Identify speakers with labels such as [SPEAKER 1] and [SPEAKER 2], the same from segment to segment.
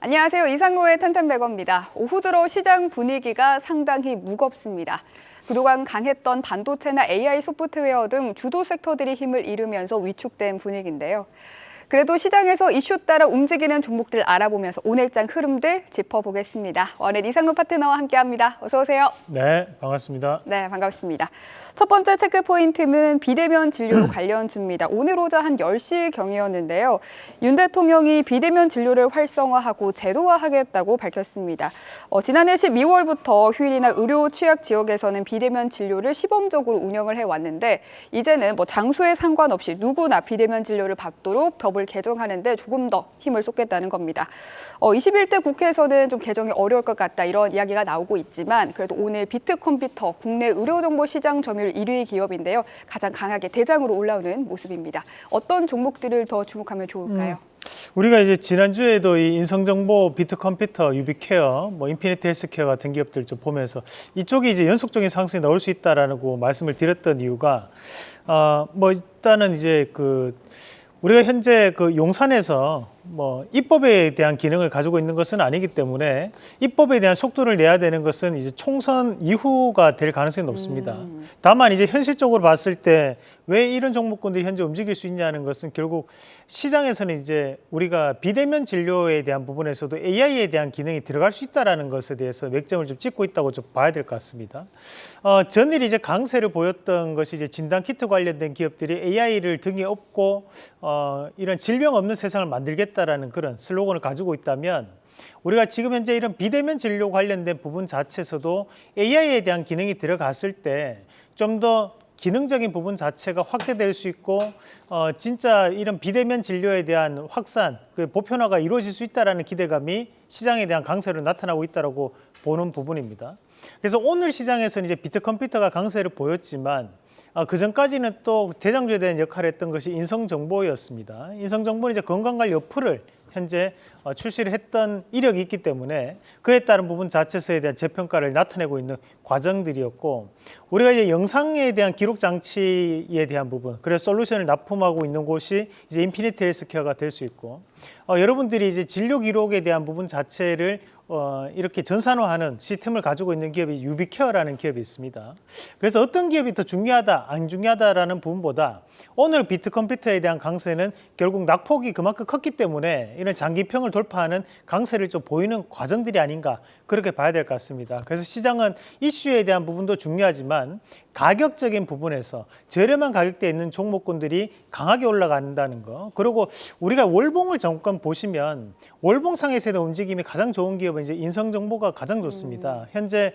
[SPEAKER 1] 안녕하세요. 이상로의 텐텐베거입니다. 오후 들어 시장 분위기가 상당히 무겁습니다. 그동안 강했던 반도체나 AI 소프트웨어 등 주도 섹터들이 힘을 잃으면서 위축된 분위기인데요. 그래도 시장에서 이슈 따라 움직이는 종목들 알아보면서 오늘장 흐름들 짚어보겠습니다. 오늘 이상로 파트너와 함께합니다. 어서 오세요.
[SPEAKER 2] 네, 반갑습니다.
[SPEAKER 1] 네, 반갑습니다. 첫 번째 체크 포인트는 비대면 진료 관련주입니다. 오늘 오전 한 10시경이었는데요. 윤 대통령이 비대면 진료를 활성화하고 제도화하겠다고 밝혔습니다. 지난해 12월부터 휴일이나 의료 취약 지역에서는 비대면 진료를 시범적으로 운영을 해왔는데 이제는 장소에 상관없이 누구나 비대면 진료를 받도록 법을 개정하는 데 조금 더 힘을 쏟겠다는 겁니다. 21대 국회에서는 좀 개정이 어려울 것 같다 이런 이야기가 나오고 있지만 그래도 오늘 비트컴퓨터 국내 의료정보 시장 점유율 1위 기업인데요. 가장 강하게 대장으로 올라오는 모습입니다. 어떤 종목들을 더 주목하면 좋을까요?
[SPEAKER 2] 우리가 이제 지난주에도 이 인성정보, 비트컴퓨터, 유비케어, 인피니트 헬스케어 같은 기업들 좀 보면서 이쪽이 이제 연속적인 상승이 나올 수 있다라고 말씀을 드렸던 이유가 일단은 이제 우리가 현재 용산에서 입법에 대한 기능을 가지고 있는 것은 아니기 때문에 입법에 대한 속도를 내야 되는 것은 이제 총선 이후가 될 가능성이 높습니다. 다만 이제 현실적으로 봤을 때 왜 이런 종목군들이 현재 움직일 수 있냐는 것은 결국 시장에서는 이제 우리가 비대면 진료에 대한 부분에서도 AI에 대한 기능이 들어갈 수 있다는 것에 대해서 맥점을 좀 찍고 있다고 좀 봐야 될 것 같습니다. 전일 이제 강세를 보였던 것이 이제 진단키트 관련된 기업들이 AI를 등에 업고 이런 질병 없는 세상을 만들겠다라는 그런 슬로건을 가지고 있다면 우리가 지금 현재 이런 비대면 진료 관련된 부분 자체에서도 AI에 대한 기능이 들어갔을 때 좀 더 기능적인 부분 자체가 확대될 수 있고 진짜 이런 비대면 진료에 대한 확산, 보편화가 이루어질 수 있다는 기대감이 시장에 대한 강세로 나타나고 있다고 보는 부분입니다. 그래서 오늘 시장에서는 이제 비트컴퓨터가 강세를 보였지만 그 전까지는 또 대장주에 대한 역할을 했던 것이 인성정보였습니다. 인성정보는 이제 건강관리 어플을 현재 출시를 했던 이력이 있기 때문에 그에 따른 부분 자체에서에 대한 재평가를 나타내고 있는 과정들이었고 우리가 이제 영상에 대한 기록 장치에 대한 부분, 그래서 솔루션을 납품하고 있는 곳이 이제 인피니트 헬스케어가 될 수 있고 여러분들이 이제 진료 기록에 대한 부분 자체를 이렇게 전산화하는 시스템을 가지고 있는 기업이 유비케어라는 기업이 있습니다. 그래서 어떤 기업이 더 중요하다, 안 중요하다라는 부분보다 오늘 비트컴퓨터에 대한 강세는 결국 낙폭이 그만큼 컸기 때문에 이런 장기평을 돌파하는 강세를 좀 보이는 과정들이 아닌가 그렇게 봐야 될 것 같습니다. 그래서 시장은 이슈에 대한 부분도 중요하지만 가격적인 부분에서 저렴한 가격대에 있는 종목군들이 강하게 올라간다는 거, 그리고 우리가 월봉을 잠깐 보시면 월봉상에서의 움직임이 가장 좋은 기업은 이제 인성정보가 가장 좋습니다. 현재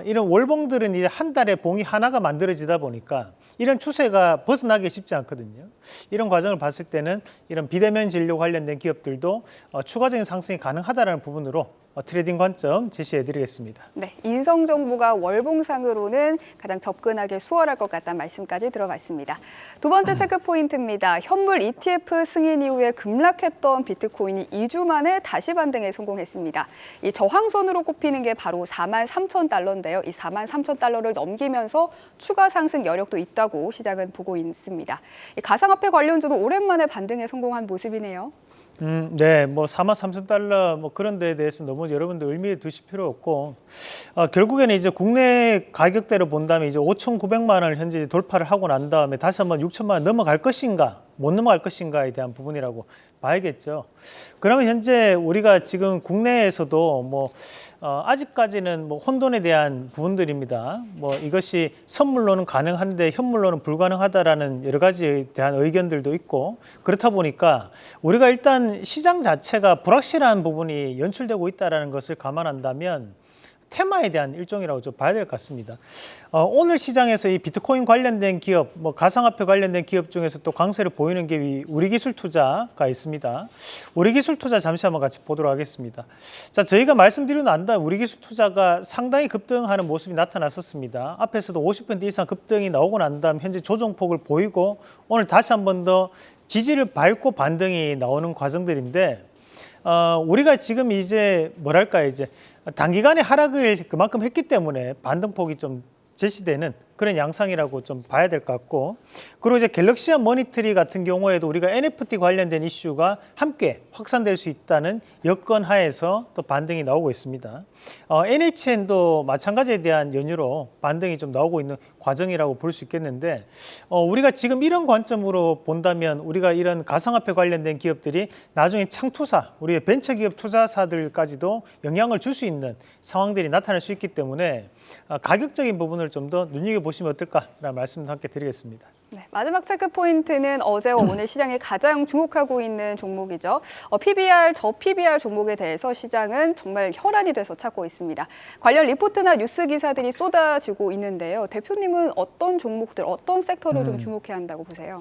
[SPEAKER 2] 이런 월봉들은 이제 한 달에 봉이 하나가 만들어지다 보니까 이런 추세가 벗어나기 쉽지 않거든요. 이런 과정을 봤을 때는 이런 비대면 진료 관련된 기업들도 추가적인 상승이 가능하다는 부분으로 트레이딩 관점 제시해드리겠습니다.
[SPEAKER 1] 네, 인성정보가 월봉상으로는 가장 접근하기 수월할 것 같다는 말씀까지 들어봤습니다. 두 번째 체크 포인트입니다. 현물 ETF 승인 이후에 급락했던 비트코인이 2주 만에 다시 반등에 성공했습니다. 이 저항선으로 꼽히는 게 바로 43,000달러인데요. 이 43,000달러를 넘기면서 추가 상승 여력도 있다고 시장은 보고 있습니다. 이 가상화폐 관련주도 오랜만에 반등에 성공한 모습이네요.
[SPEAKER 2] 네, 43,000달러 그런 데에 대해서 너무 여러분들 의미에 두실 필요 없고 결국에는 이제 국내 가격대로 본다면 이제 5,900만 원을 현재 돌파를 하고 난 다음에 다시 한번 6천만 원 넘어갈 것인가 못 넘어갈 것인가에 대한 부분이라고 봐야겠죠. 그러면 현재 우리가 지금 국내에서도 아직까지는 혼돈에 대한 부분들입니다. 이것이 선물로는 가능한데 현물로는 불가능하다라는 여러 가지에 대한 의견들도 있고 그렇다 보니까 우리가 일단 시장 자체가 불확실한 부분이 연출되고 있다는 것을 감안한다면 테마에 대한 일종이라고 좀 봐야 될 것 같습니다. 오늘 시장에서 이 비트코인 관련된 기업, 가상화폐 관련된 기업 중에서 또 강세를 보이는 기업이 우리기술투자가 있습니다. 우리기술투자 잠시 한번 같이 보도록 하겠습니다. 자, 저희가 말씀드리고 난 다음 우리기술투자가 상당히 급등하는 모습이 나타났었습니다. 앞에서도 50% 이상 급등이 나오고 난 다음 현재 조정폭을 보이고 오늘 다시 한번 더 지지를 밟고 반등이 나오는 과정들인데 우리가 지금 이제 단기간에 하락을 그만큼 했기 때문에 반등폭이 좀 제시되는 그런 양상이라고 좀 봐야 될 것 같고, 그리고 이제 갤럭시안 머니터리 같은 경우에도 우리가 NFT 관련된 이슈가 함께 확산될 수 있다는 여건 하에서 또 반등이 나오고 있습니다. NHN도 마찬가지에 대한 연유로 반등이 좀 나오고 있는 과정이라고 볼 수 있겠는데, 우리가 지금 이런 관점으로 본다면 우리가 이런 가상화폐 관련된 기업들이 나중에 창투사, 우리의 벤처기업 투자사들까지도 영향을 줄 수 있는 상황들이 나타날 수 있기 때문에 가격적인 부분을 좀 더 눈여겨보시면 어떨까라는 말씀도 함께 드리겠습니다.
[SPEAKER 1] 네, 마지막 체크 포인트는 어제와 오늘 시장에 가장 주목하고 있는 종목이죠. PBR, 저 PBR 종목에 대해서 시장은 정말 혈안이 돼서 찾고 있습니다. 관련 리포트나 뉴스 기사들이 쏟아지고 있는데요. 대표님은 어떤 종목들, 어떤 섹터를 좀 주목해야 한다고 보세요?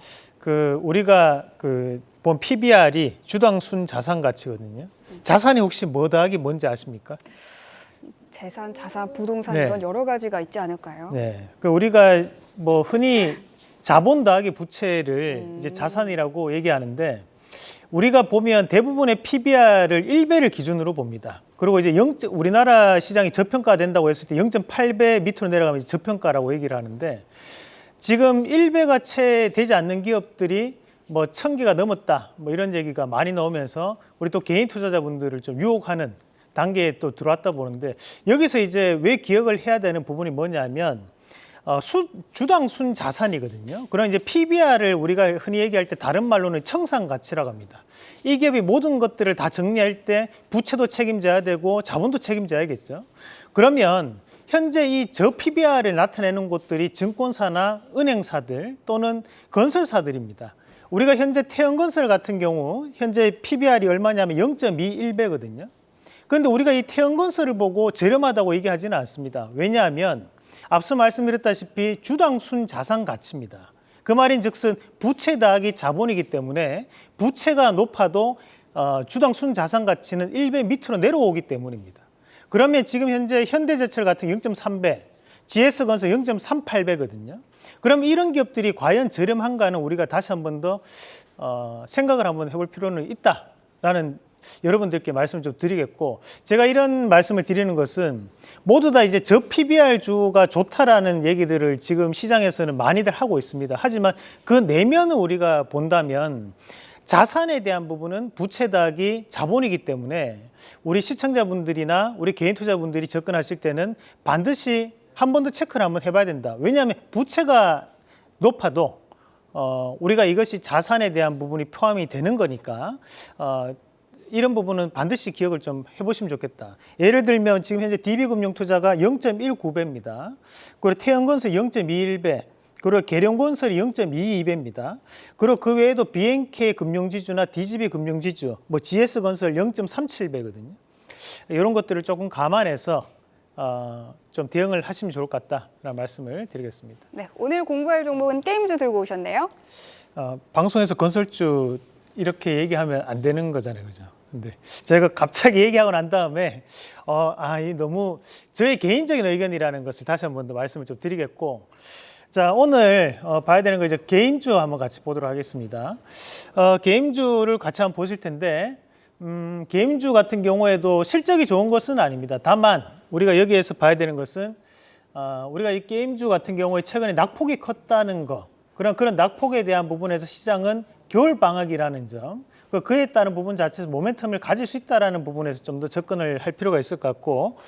[SPEAKER 2] 우리가 본 PBR이 주당 순 자산 가치거든요. 자산이 혹시 뭐 더하기 뭔지 아십니까?
[SPEAKER 1] 재산, 자산, 부동산
[SPEAKER 2] 네.
[SPEAKER 1] 이런 여러 가지가 있지 않을까요?
[SPEAKER 2] 네. 우리가 뭐 흔히 자본 더하기 부채를 이제 자산이라고 얘기하는데, 우리가 보면 대부분의 PBR을 1배를 기준으로 봅니다. 그리고 이제 우리나라 시장이 저평가된다고 했을 때 0.8배 밑으로 내려가면 이제 저평가라고 얘기를 하는데, 지금 1배가 채 되지 않는 기업들이 뭐 1000개가 넘었다, 뭐 이런 얘기가 많이 나오면서 우리 또 개인 투자자분들을 좀 유혹하는 단계에 또 들어왔다 보는데, 여기서 이제 왜 기억을 해야 되는 부분이 뭐냐면 주당 순 자산이거든요. 그럼 이제 PBR을 우리가 흔히 얘기할 때 다른 말로는 청산 가치라고 합니다. 이 기업이 모든 것들을 다 정리할 때 부채도 책임져야 되고 자본도 책임져야겠죠. 그러면 현재 이 저 PBR을 나타내는 곳들이 증권사나 은행사들 또는 건설사들입니다. 우리가 현재 태영건설 같은 경우 현재 PBR이 얼마냐면 0.21배거든요. 그런데 우리가 이 태영건설을 보고 저렴하다고 얘기하지는 않습니다. 왜냐하면 앞서 말씀드렸다시피 주당 순 자산 가치입니다. 그 말인즉슨 부채 더하기 자본이기 때문에 부채가 높아도 주당 순 자산 가치는 1배 밑으로 내려오기 때문입니다. 그러면 지금 현재 현대제철 같은 0.3배, GS건설 0.38배거든요. 그럼 이런 기업들이 과연 저렴한가는 우리가 다시 한 번 더 생각을 한번 해볼 필요는 있다라는 여러분들께 말씀을 좀 드리겠고, 제가 이런 말씀을 드리는 것은 모두 다 이제 저 PBR 주가 좋다라는 얘기들을 지금 시장에서는 많이들 하고 있습니다. 하지만 그 내면을 우리가 본다면 자산에 대한 부분은 부채 더하기 자본이기 때문에 우리 시청자분들이나 우리 개인 투자분들이 접근하실 때는 반드시 한 번 더 체크를 한번 해봐야 된다. 왜냐하면 부채가 높아도 우리가 이것이 자산에 대한 부분이 포함이 되는 거니까 이런 부분은 반드시 기억을 좀 해보시면 좋겠다. 예를 들면 지금 현재 DB금융투자가 0.19배입니다. 그리고 태영건설 0.21배, 그리고 계룡건설이 0.22배입니다. 그리고 그 외에도 BNK 금융지주나 DGB 금융지주, 뭐 GS건설 0.37배거든요. 이런 것들을 조금 감안해서 좀 대응을 하시면 좋을 것 같다라는 말씀을 드리겠습니다.
[SPEAKER 1] 네, 오늘 공부할 종목은 게임주 들고 오셨네요.
[SPEAKER 2] 방송에서 건설주 이렇게 얘기하면 안 되는 거잖아요, 그죠? 근데 저희가 갑자기 얘기하고 난 다음에 이 너무 저의 개인적인 의견이라는 것을 다시 한 번 더 말씀을 좀 드리겠고, 자, 오늘 봐야 되는 거 이제 게임주 한번 같이 보도록 하겠습니다. 게임주를 같이 한번 보실 텐데, 게임주 같은 경우에도 실적이 좋은 것은 아닙니다. 다만 우리가 여기에서 봐야 되는 것은 우리가 이 게임주 같은 경우에 최근에 낙폭이 컸다는 거, 그런 낙폭에 대한 부분에서 시장은 겨울 방학이라는 점, 그에 따른 부분 자체에서 모멘텀을 가질 수 있다는 부분에서 좀 더 접근을 할 필요가 있을 것 같고,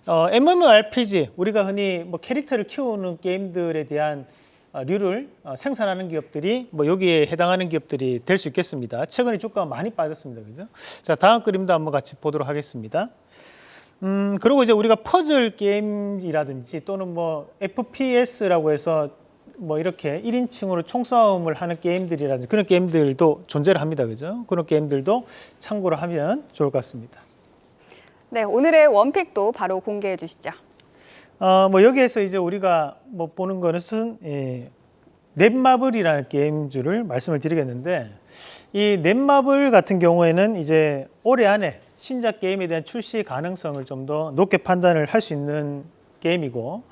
[SPEAKER 2] MMORPG, 우리가 흔히 뭐 캐릭터를 키우는 게임들에 대한 류를 생산하는 기업들이 뭐 여기에 해당하는 기업들이 될 수 있겠습니다. 최근에 주가가 많이 빠졌습니다. 그죠? 자, 다음 그림도 한번 같이 보도록 하겠습니다. 그리고 이제 우리가 퍼즐 게임이라든지 또는 뭐 FPS라고 해서 뭐 이렇게 1인칭으로 총싸움을 하는 게임들이라든지 그런 게임들도 존재를 합니다. 그죠? 그런 게임들도 참고를 하면 좋을 것 같습니다.
[SPEAKER 1] 네, 오늘의 원픽도 바로 공개해 주시죠.
[SPEAKER 2] 뭐 여기에서 이제 우리가 뭐 보는 것은 넷마블이라는 게임주를 말씀을 드리겠는데, 이 넷마블 같은 경우에는 이제 올해 안에 신작 게임에 대한 출시 가능성을 좀 더 높게 판단을 할 수 있는 게임이고,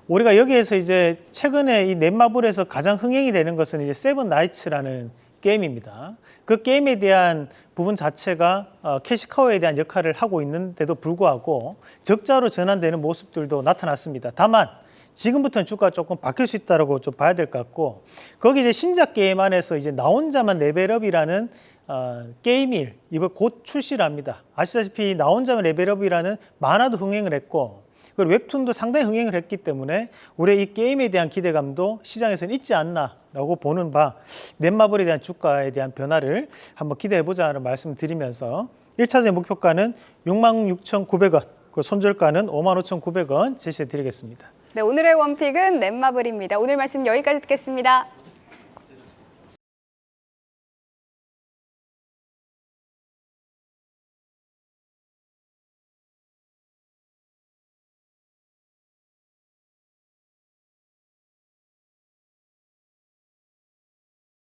[SPEAKER 2] 우리가 여기에서 이제 최근에 이 넷마블에서 가장 흥행이 되는 것은 이제 세븐 나이츠라는 게임입니다. 그 게임에 대한 부분 자체가 캐시카우에 대한 역할을 하고 있는데도 불구하고 적자로 전환되는 모습들도 나타났습니다. 다만 지금부터는 주가가 조금 바뀔 수 있다라고 좀 봐야 될 것 같고, 거기 이제 신작 게임 안에서 이제 나 혼자만 레벨업이라는 게임일 이번 곧 출시를 합니다. 아시다시피 나 혼자만 레벨업이라는 만화도 흥행을 했고, 그리고 웹툰도 상당히 흥행을 했기 때문에 우리 이 게임에 대한 기대감도 시장에서는 있지 않나라고 보는 바, 넷마블에 대한 주가에 대한 변화를 한번 기대해 보자는 말씀을 드리면서 1차적인 목표가는 66,900원, 그 손절가는 55,900원 제시해 드리겠습니다.
[SPEAKER 1] 네, 오늘의 원픽은 넷마블입니다. 오늘 말씀 여기까지 듣겠습니다.